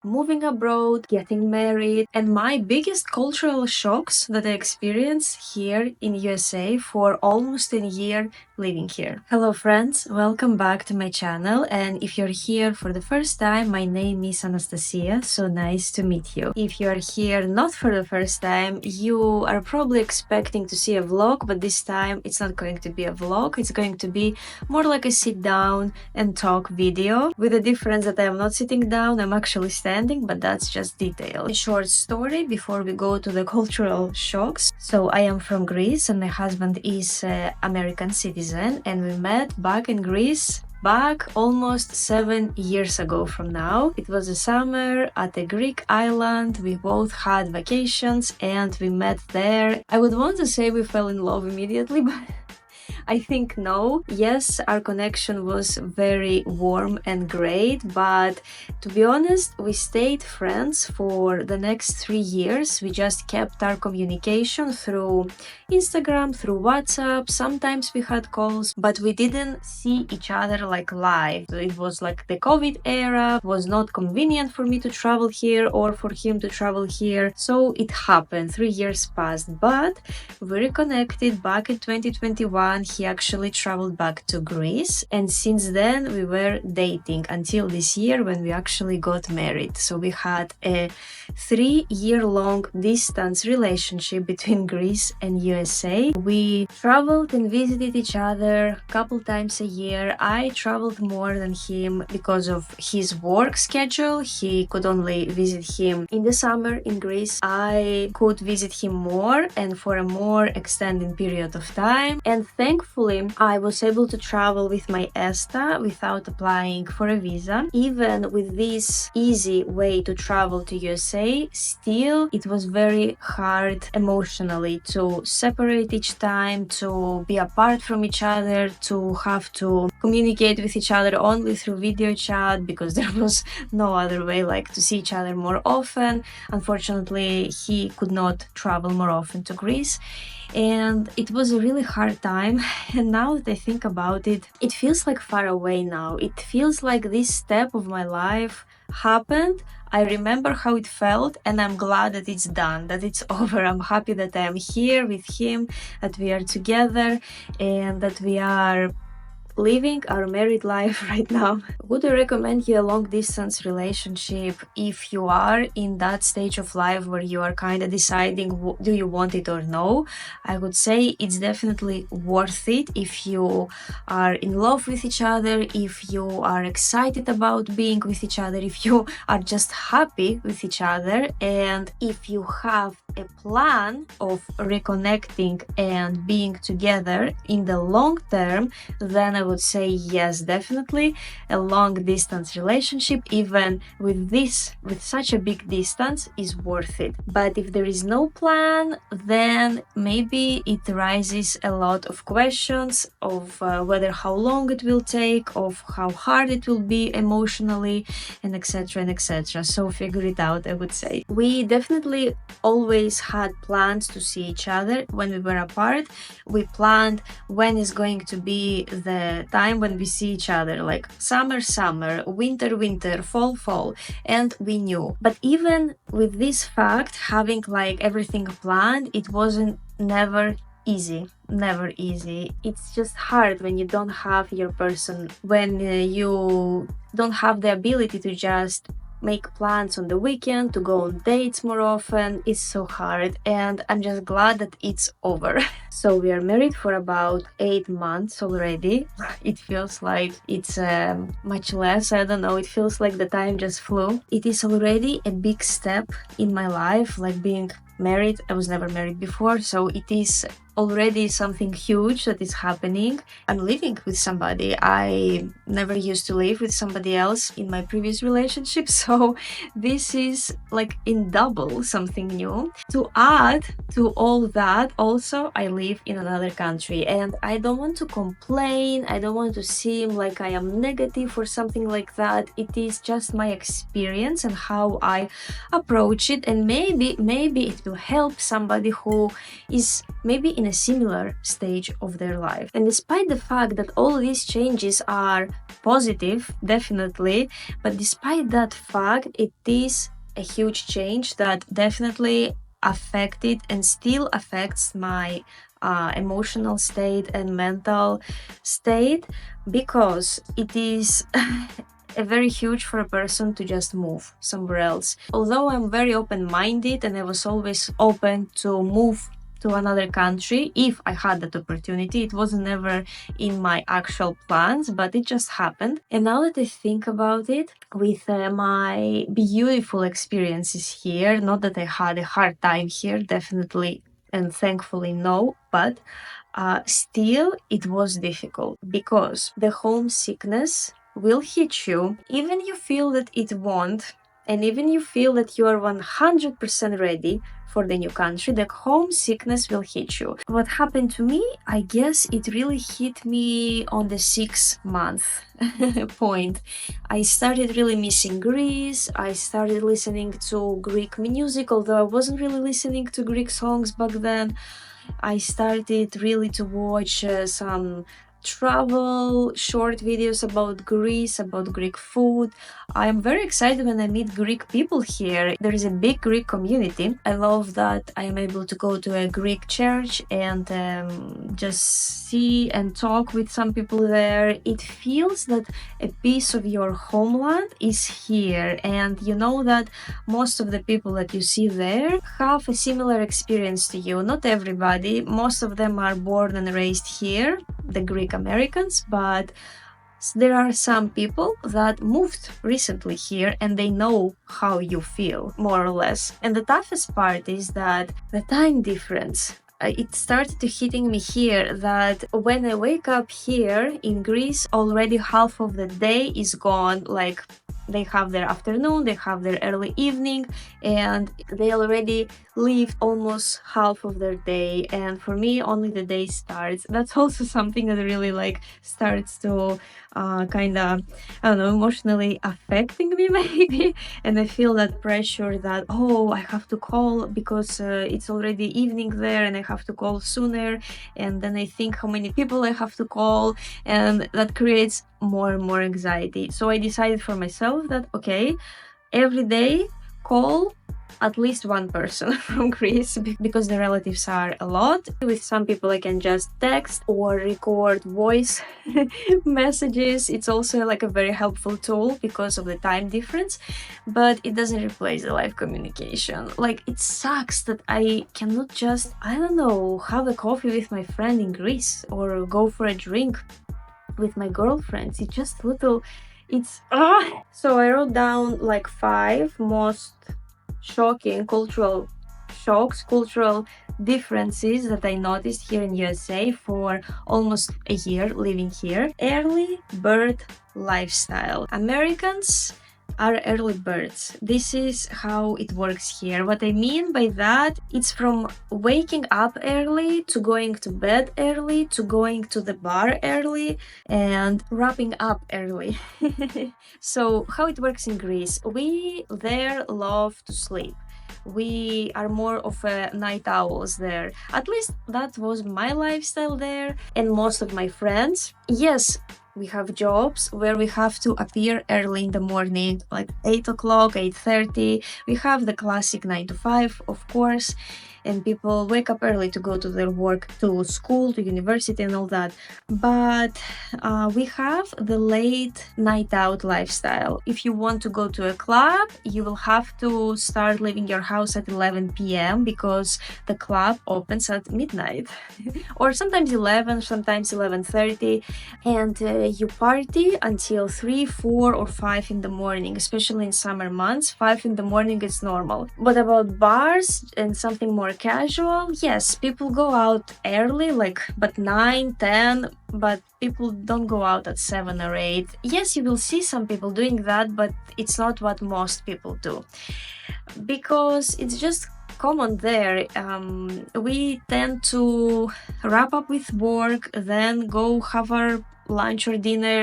moving abroad, getting married, and my biggest cultural shocks that I experienced here in USA for almost a year living here. Hello friends, welcome back to my channel, and if you're here for the first time, my name is Anastasia, so nice to meet you. If you're here not for the first time, you are probably expecting to see a vlog, but this time it's not going to be a vlog, it's going to be more like a sit down and talk video, with the difference that I am not sitting down, I'm actually standing, but that's just detail. A short story before we go to the cultural shocks. So I am from Greece and my husband is an American citizen, and we met back in Greece back almost 7 years ago from now. It was a summer at a Greek island. We both had vacations and we met there. I would want to say we fell in love immediately, but I think no. Yes, our connection was very warm and great, but to be honest, we stayed friends for the next 3 years. We just kept our communication through Instagram, through WhatsApp. Sometimes we had calls, but we didn't see each other like live. It was like the COVID era. It was not convenient for me to travel here or for him to travel here. So it happened. 3 years passed, but we reconnected back in 2021. He actually traveled back to Greece, and since then we were dating until this year when we actually got married. So we had a 3-year-long distance relationship between Greece and USA. We traveled and visited each other a couple times a year. I traveled more than him because of his work schedule. He could only visit him in the summer in Greece. I could visit him more and for a more extended period of time. And thankfully, I was able to travel with my ESTA without applying for a visa. Even with this easy way to travel to USA, still it was very hard emotionally to separate each time, to be apart from each other, to have to communicate with each other only through video chat because there was no other way like to see each other more often. Unfortunately, he could not travel more often to Greece. And it was a really hard time, and now that I think about it, it feels like far away now. It feels like this step of my life happened. I remember how it felt, and I'm glad that it's done, that it's over. I'm happy that I am here with him, that we are together, and that we are living our married life right now. Would I recommend you a long distance relationship if you are in that stage of life where you are kind of deciding do you want it or no? I would say it's definitely worth it if you are in love with each other, if you are excited about being with each other, if you are just happy with each other, and if you have a plan of reconnecting and being together in the long term, then I would say yes, definitely a long distance relationship, even with such a big distance, is worth it. But if there is no plan, then maybe it raises a lot of questions of whether how long it will take, of how hard it will be emotionally, and etc. and etc. So figure it out, I would say. We definitely always had plans to see each other when we were apart. We planned when is going to be the time when we see each other, like summer, winter, fall, and we knew. But even with this fact, having like everything planned, it wasn't never easy. It's just hard when you don't have your person, when you don't have the ability to just make plans on the weekend, to go on dates more often. It's so hard, and I'm just glad that it's over. So we are married for about 8 months already. It feels like it's much less, I don't know, it feels like the time just flew. It is already a big step in my life, like being married. I was never married before, so it is already something huge that is happening. I'm living with somebody. I never used to live with somebody else in my previous relationship, so this is like in double something new. To add to all that, also I live in another country, and I don't want to complain, I don't want to seem like I am negative or something like that. It is just my experience and how I approach it, and maybe it will help somebody who is maybe in a similar stage of their life. And despite the fact that all these changes are positive, definitely, but despite that fact, it is a huge change that definitely affected and still affects my emotional state and mental state, because it is a very huge for a person to just move somewhere else. Although I'm very open-minded and I was always open to move to another country if I had that opportunity, it wasn't never in my actual plans, but it just happened. And now that I think about it, with my beautiful experiences here, not that I had a hard time here, definitely and thankfully no, but still it was difficult, because the homesickness will hit you even you feel that it won't, and even you feel that you are 100% ready for the new country, the homesickness will hit you. What happened to me, I guess it really hit me on the 6-month point. I started really missing Greece. I started listening to Greek music, although I wasn't really listening to Greek songs back then. I started really to watch some travel short videos about Greece, about Greek food. I'm very excited when I meet Greek people here. There is a big Greek community. I love that I am able to go to a Greek church and just see and talk with some people there. It feels that a piece of your homeland is here, and you know that most of the people that you see there have a similar experience to you. Not everybody, most of them are born and raised here, the Greek Americans, but there are some people that moved recently here and they know how you feel, more or less. And the toughest part is that the time difference. It started to hitting me here that when I wake up here in Greece, already half of the day is gone. Like, they have their afternoon, they have their early evening, and they already lived almost half of their day. And for me, only the day starts. That's also something that really starts to kind of, I don't know, emotionally affecting me maybe. And I feel that pressure that, oh, I have to call because it's already evening there and I have to call sooner. And then I think how many people I have to call, and that creates more and more anxiety. So I decided for myself that, okay, every day call at least one person from Greece, because the relatives are a lot. With some people I can just text or record voice messages. It's also like a very helpful tool because of the time difference, but it doesn't replace the live communication. Like, it sucks that I cannot just, I don't know, have a coffee with my friend in Greece or go for a drink with my girlfriends. It's just little, it's So I wrote down like 5 most shocking cultural shocks, cultural differences that I noticed here in USA for almost a year living here. Early bird lifestyle. Americans are early birds. This is how it works here. What I mean by that, it's from waking up early to going to bed early to going to the bar early and wrapping up early. So how it works in Greece, we there love to sleep. We are more of a night owls there. At least that was my lifestyle there, and most of my friends. Yes, we have jobs where we have to appear early in the morning, like 8 o'clock, 8:30. We have the classic 9 to 5, of course, and people wake up early to go to their work, to school, to university and all that. But we have the late night out lifestyle. If you want to go to a club, you will have to start leaving your house at 11 p.m. because the club opens at midnight or sometimes 11, sometimes 11:30, and you party until 3, 4 or 5 in the morning, especially in summer months. 5 in the morning is normal. What about bars and something more casual? Yes, people go out early, but 9, 10, but people don't go out at 7 or 8. Yes, you will see some people doing that, but it's not what most people do, because it's just common there. We tend to wrap up with work, then go have our lunch or dinner,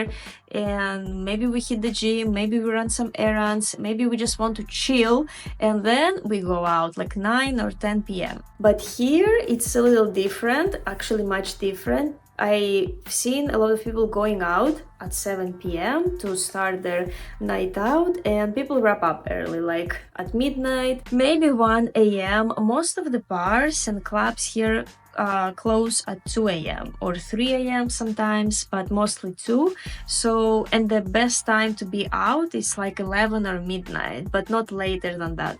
and maybe we hit the gym, maybe we run some errands, maybe we just want to chill, and then we go out like 9 or 10 p.m. But here it's a little different, actually much different. I've seen a lot of people going out at 7 p.m. to start their night out, and people wrap up early, like at midnight, maybe 1 a.m. Most of the bars and clubs here close at 2 a.m. or 3 a.m. sometimes, but mostly 2. So, and the best time to be out is like 11 or midnight, but not later than that.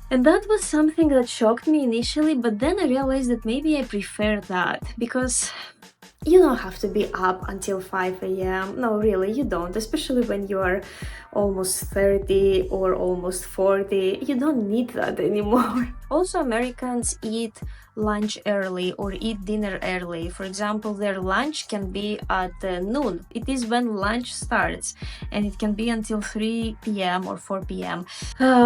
And that was something that shocked me initially, but then I realized that maybe I prefer that, because you don't have to be up until 5 a.m. No, really, you don't, especially when you are almost 30 or almost 40. You don't need that anymore. Also, Americans eat lunch early or eat dinner early. For example, their lunch can be at noon. It is when lunch starts, and it can be until 3 p.m. or 4 p.m.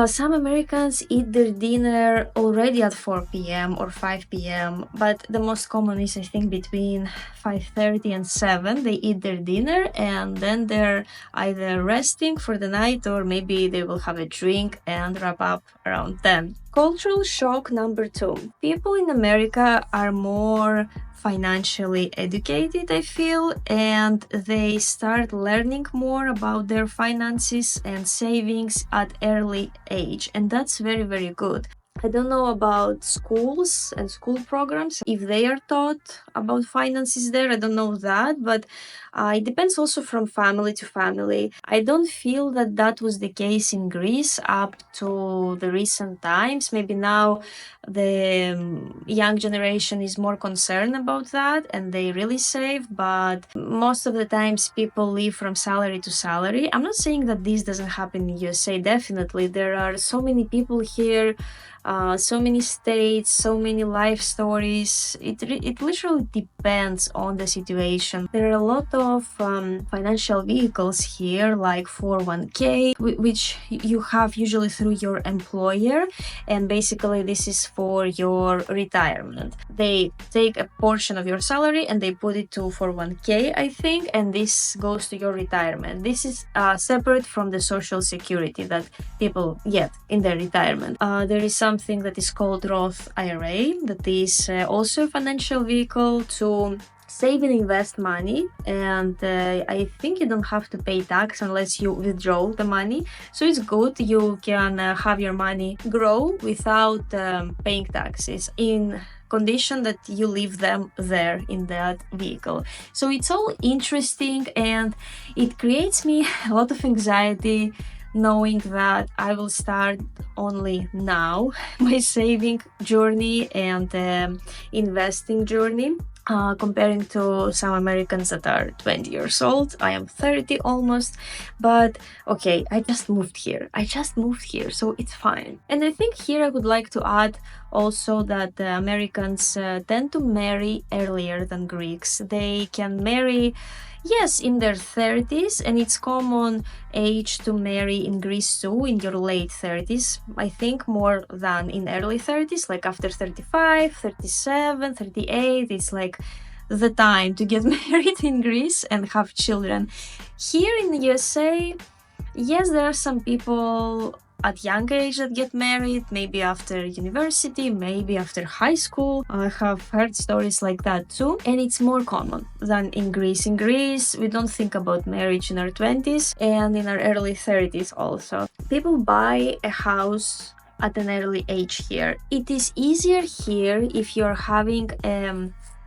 Some Americans eat their dinner already at 4 p.m. or 5 p.m. But the most common is, I think, between 5:30 and 7. They eat their dinner, and then they're either resting for the night, or maybe they will have a drink and wrap up around 10. Cultural shock number 2. People in America are more financially educated, I feel, and they start learning more about their finances and savings at early age, and that's very, very good. I don't know about schools and school programs, if they are taught about finances there. I don't know that, but it depends also from family to family. I don't feel that that was the case in Greece up to the recent times. Maybe now the young generation is more concerned about that and they really save, but most of the times people live from salary to salary. I'm not saying that this doesn't happen in USA. Definitely, there are so many people here, so many states, so many life stories. It literally depends on the situation. There are a lot of financial vehicles here, like 401k, which you have usually through your employer, and basically this is for your retirement. They take a portion of your salary and they put it to 401k, I think, and this goes to your retirement. This is separate from the social security that people get in their retirement. There is something that is called Roth IRA, that is also a financial vehicle to save and invest money, and I think you don't have to pay tax unless you withdraw the money. So it's good, you can have your money grow without paying taxes, in condition that you leave them there in that vehicle. So it's all interesting, and it creates me a lot of anxiety knowing that I will start only now my saving journey and investing journey. Comparing to some Americans that are 20 years old. I am 30 almost, but okay, I just moved here, so it's fine. And I think here I would like to add also that the Americans tend to marry earlier than Greeks. They can marry, yes, in their 30s, and it's common age to marry in Greece too, in your late 30s. I think more than in early 30s, like after 35, 37, 38, it's like the time to get married in Greece and have children. Here in the USA, yes, there are some people at young age that get married, maybe after university, maybe after high school. I have heard stories like that too, and it's more common than in Greece. In Greece, we don't think about marriage in our 20s and in our early 30s also. People buy a house at an early age here. It is easier here if you're having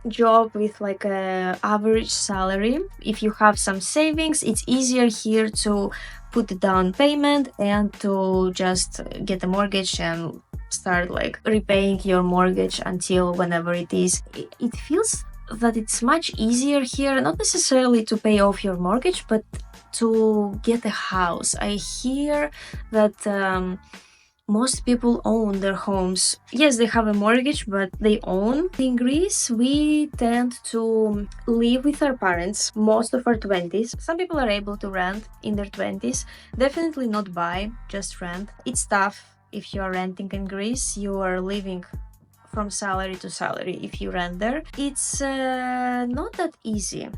job with like a average salary. If you have some savings, it's easier here to put the down payment and to just get a mortgage and start like repaying your mortgage until whenever it is. It feels that it's much easier here, not necessarily to pay off your mortgage, but to get a house. I hear that most people own their homes. Yes, they have a mortgage, but they own. In Greece, we tend to live with our parents most of our 20s. Some people are able to rent in their 20s. Definitely not buy, just rent. It's tough if you're renting in Greece, you are living from salary to salary if you rent there. It's not that easy.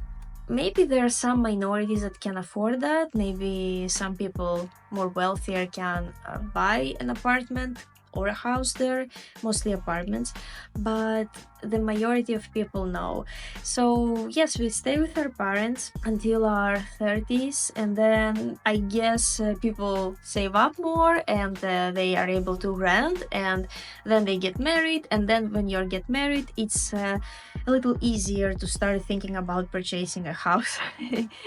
Maybe there are some minorities that can afford that. Maybe some people more wealthier can buy an apartment or a house there, mostly apartments, but the majority of people know. So yes, we stay with our parents until our 30s, and then I guess people save up more and they are able to rent, and then they get married, and then when you get married, it's a little easier to start thinking about purchasing a house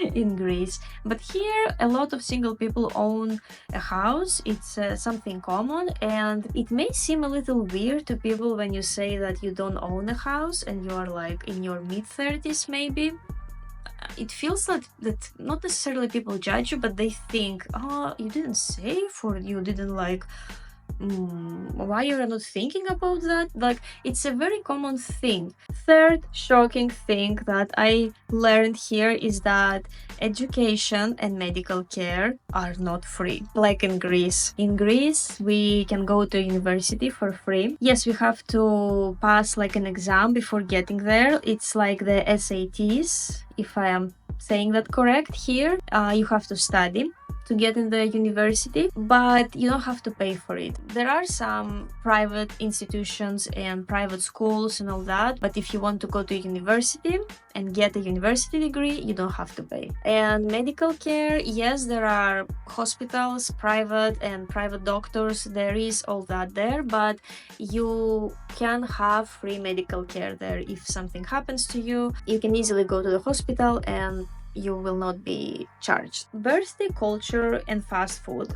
in Greece. But here, a lot of single people own a house. It's something common, and it may seem a little weird to people when you say that you don't own a house and you are like in your mid-30s maybe. It feels that not necessarily people judge you, but they think, oh, you didn't save, or you didn't like why you're not thinking about that. Like, it's a very common thing. Third shocking thing that I learned here is that education and medical care are not free, like in Greece. In Greece, we can go to university for free. Yes, we have to pass like an exam before getting there. It's like the SATs, if I am saying that correct. Here, you have to study to get in the university, but you don't have to pay for it. There are some private institutions and private schools and all that, but if you want to go to university and get a university degree, you don't have to pay. And medical care, yes, there are hospitals, private and private doctors, there is all that there, but you can have free medical care there. If something happens to you, you can easily go to the hospital and you will not be charged. Birthday culture and fast food.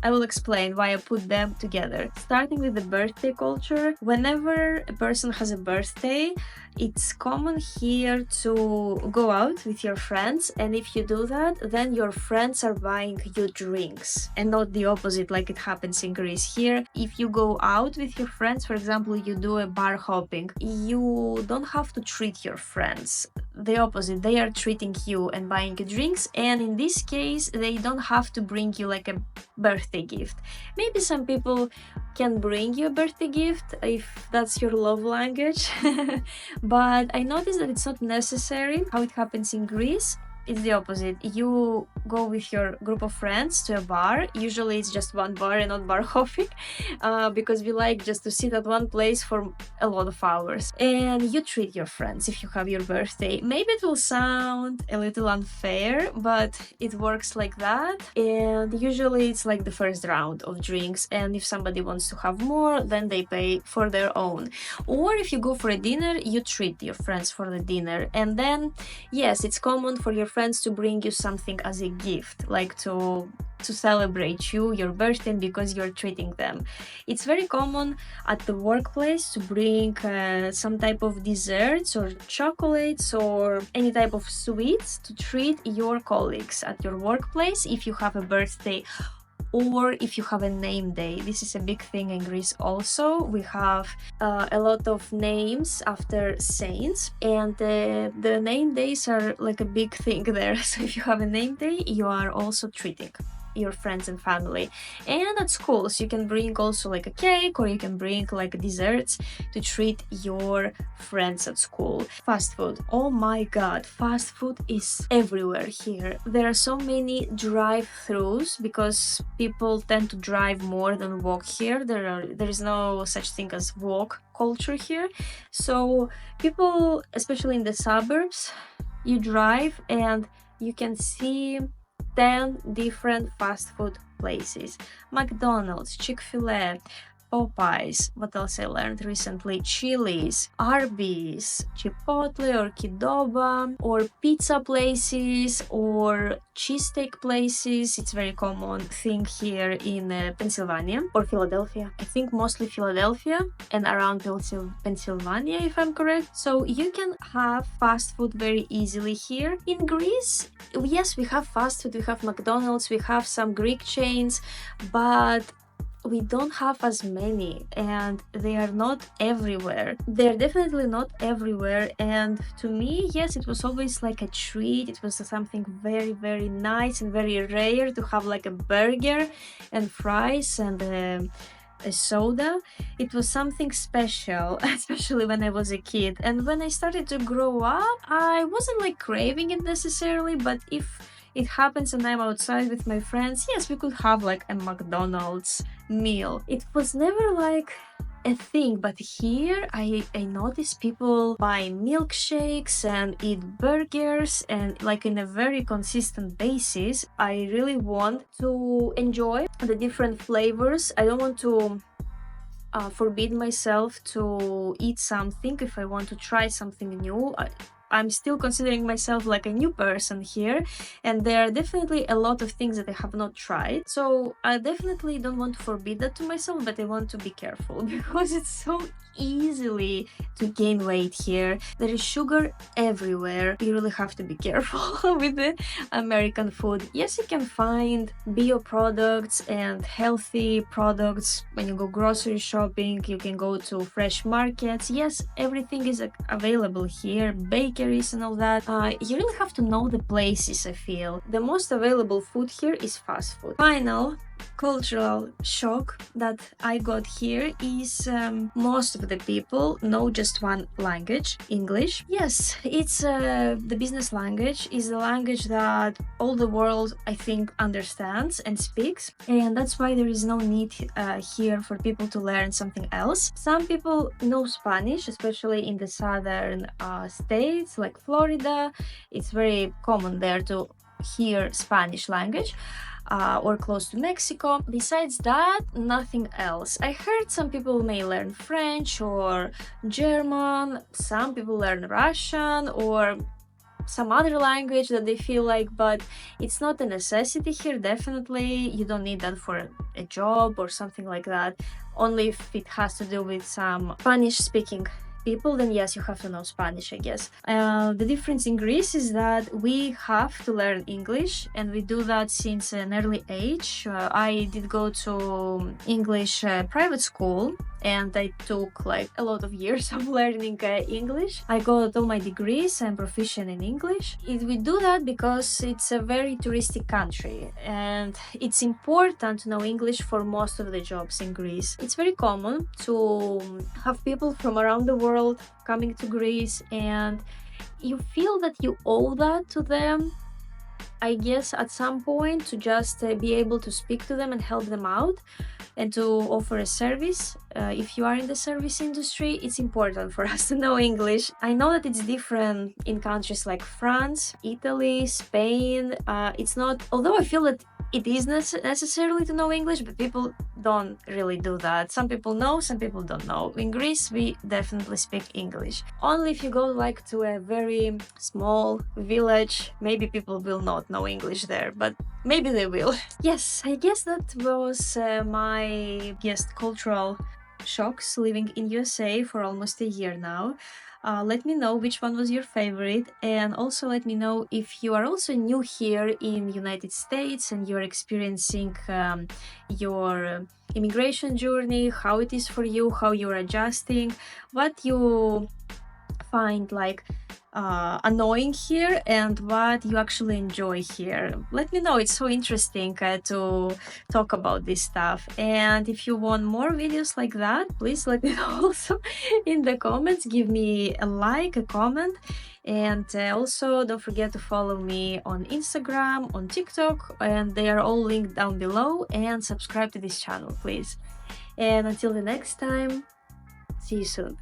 I will explain why I put them together. Starting with the birthday culture, whenever a person has a birthday, it's common here to go out with your friends, and if you do that, then your friends are buying you drinks, and not the opposite like it happens in Greece. Here, if you go out with your friends, for example, you do a bar hopping, you don't have to treat your friends. The opposite, they are treating you and buying you drinks, and in this case, they don't have to bring you like a birthday gift. Maybe some people can bring you a birthday gift if that's your love language. But I noticed that it's not necessary. How it happens in Greece, it's the opposite. You go with your group of friends to a bar. Usually it's just one bar and not bar hopping, because we like just to sit at one place for a lot of hours. And you treat your friends if you have your birthday. Maybe it will sound a little unfair, but it works like that. And usually it's like the first round of drinks. And if somebody wants to have more, then they pay for their own. Or if you go for a dinner, you treat your friends for the dinner. And then, yes, it's common for your friends to bring you something as a gift, like to celebrate your birthday, because you're treating them. It's very common at the workplace to bring some type of desserts or chocolates or any type of sweets to treat your colleagues at your workplace if you have a birthday, or if you have a name day. This is a big thing in Greece also. We have a lot of names after saints, and the name days are like a big thing there. So if you have a name day, you are also treating your friends and family. And at schools, you can bring also like a cake, or you can bring like desserts to treat your friends at school. Fast food. Oh my god, fast food is everywhere here. There are so many drive-throughs because people tend to drive more than walk here. There is no such thing as walk culture here. So people, especially in the suburbs, you drive and you can see 10 different fast food places. McDonald's, Chick-fil-A, Popeyes, what else I learned recently, Chili's, Arby's, Chipotle or Qdoba, or pizza places or cheesesteak places. It's very common thing here in Pennsylvania or Philadelphia. I think mostly Philadelphia and around Pennsylvania, if I'm correct. So you can have fast food very easily here. In Greece, yes, we have fast food, we have McDonald's, we have some Greek chains, but we don't have as many, and they are not everywhere. They're definitely not everywhere, and to me, yes, it was always like a treat. It was something very, very nice and very rare to have like a burger and fries and a soda. It was something special, especially when I was a kid. And when I started to grow up, I wasn't like craving it necessarily, but if it happens and I'm outside with my friends, yes, we could have like a McDonald's meal. It was never like a thing, but here I notice people buy milkshakes and eat burgers and like in a very consistent basis. I really want to enjoy the different flavors. I don't want to forbid myself to eat something if I want to try something new. I'm still considering myself like a new person here, and there are definitely a lot of things that I have not tried. So I definitely don't want to forbid that to myself, but I want to be careful because it's so easily to gain weight here. There is sugar everywhere. You really have to be careful with the American food. Yes, you can find bio products and healthy products when you go grocery shopping. You can go to fresh markets. Yes, everything is available here. Bakeries and all that. You really have to know the places. I feel the most available food here is fast food. Final cultural shock that I got here is most of the people know just one language, English. Yes, it's the business language, is the language that all the world, I think, understands and speaks, and that's why there is no need here for people to learn something else. Some people know Spanish, especially in the southern states like Florida. It's very common there to hear Spanish language. Or close to Mexico. Besides that, nothing else. I heard some people may learn French or German, some people learn Russian or some other language that they feel like, but it's not a necessity here. Definitely you don't need that for a job or something like that. Only if it has to do with some Spanish speaking people, then yes, you have to know Spanish, I guess. The difference in Greece is that we have to learn English, and we do that since an early age. I did go to English private school, and I took like a lot of years of learning English. I got all my degrees. I'm proficient in English. We do that because it's a very touristic country, and it's important to know English for most of the jobs in Greece. It's very common to have people from around the world coming to Greece, and you feel that you owe that to them, I guess, at some point, to just be able to speak to them and help them out and to offer a service. If you are in the service industry, it's important for us to know English. I know that it's different in countries like France, Italy, Spain. It's not, although I feel that it is necessarily to know English, but people don't really do that. Some people know, some people don't know. In Greece, we definitely speak English. Only if you go like to a very small village, maybe people will not know English there, but maybe they will. Yes, I guess that was my cultural shocks living in USA for almost a year now. Let me know which one was your favorite, and also let me know if you are also new here in United States and you're experiencing your immigration journey, how it is for you, how you're adjusting, what you find like annoying here and what you actually enjoy here. Let me know. It's so interesting to talk about this stuff. And if you want more videos like that, please let me know also in the comments. Give me a like, a comment, and also don't forget to follow me on Instagram, on TikTok, and they are all linked down below, and subscribe to this channel, please. And until the next time, see you soon.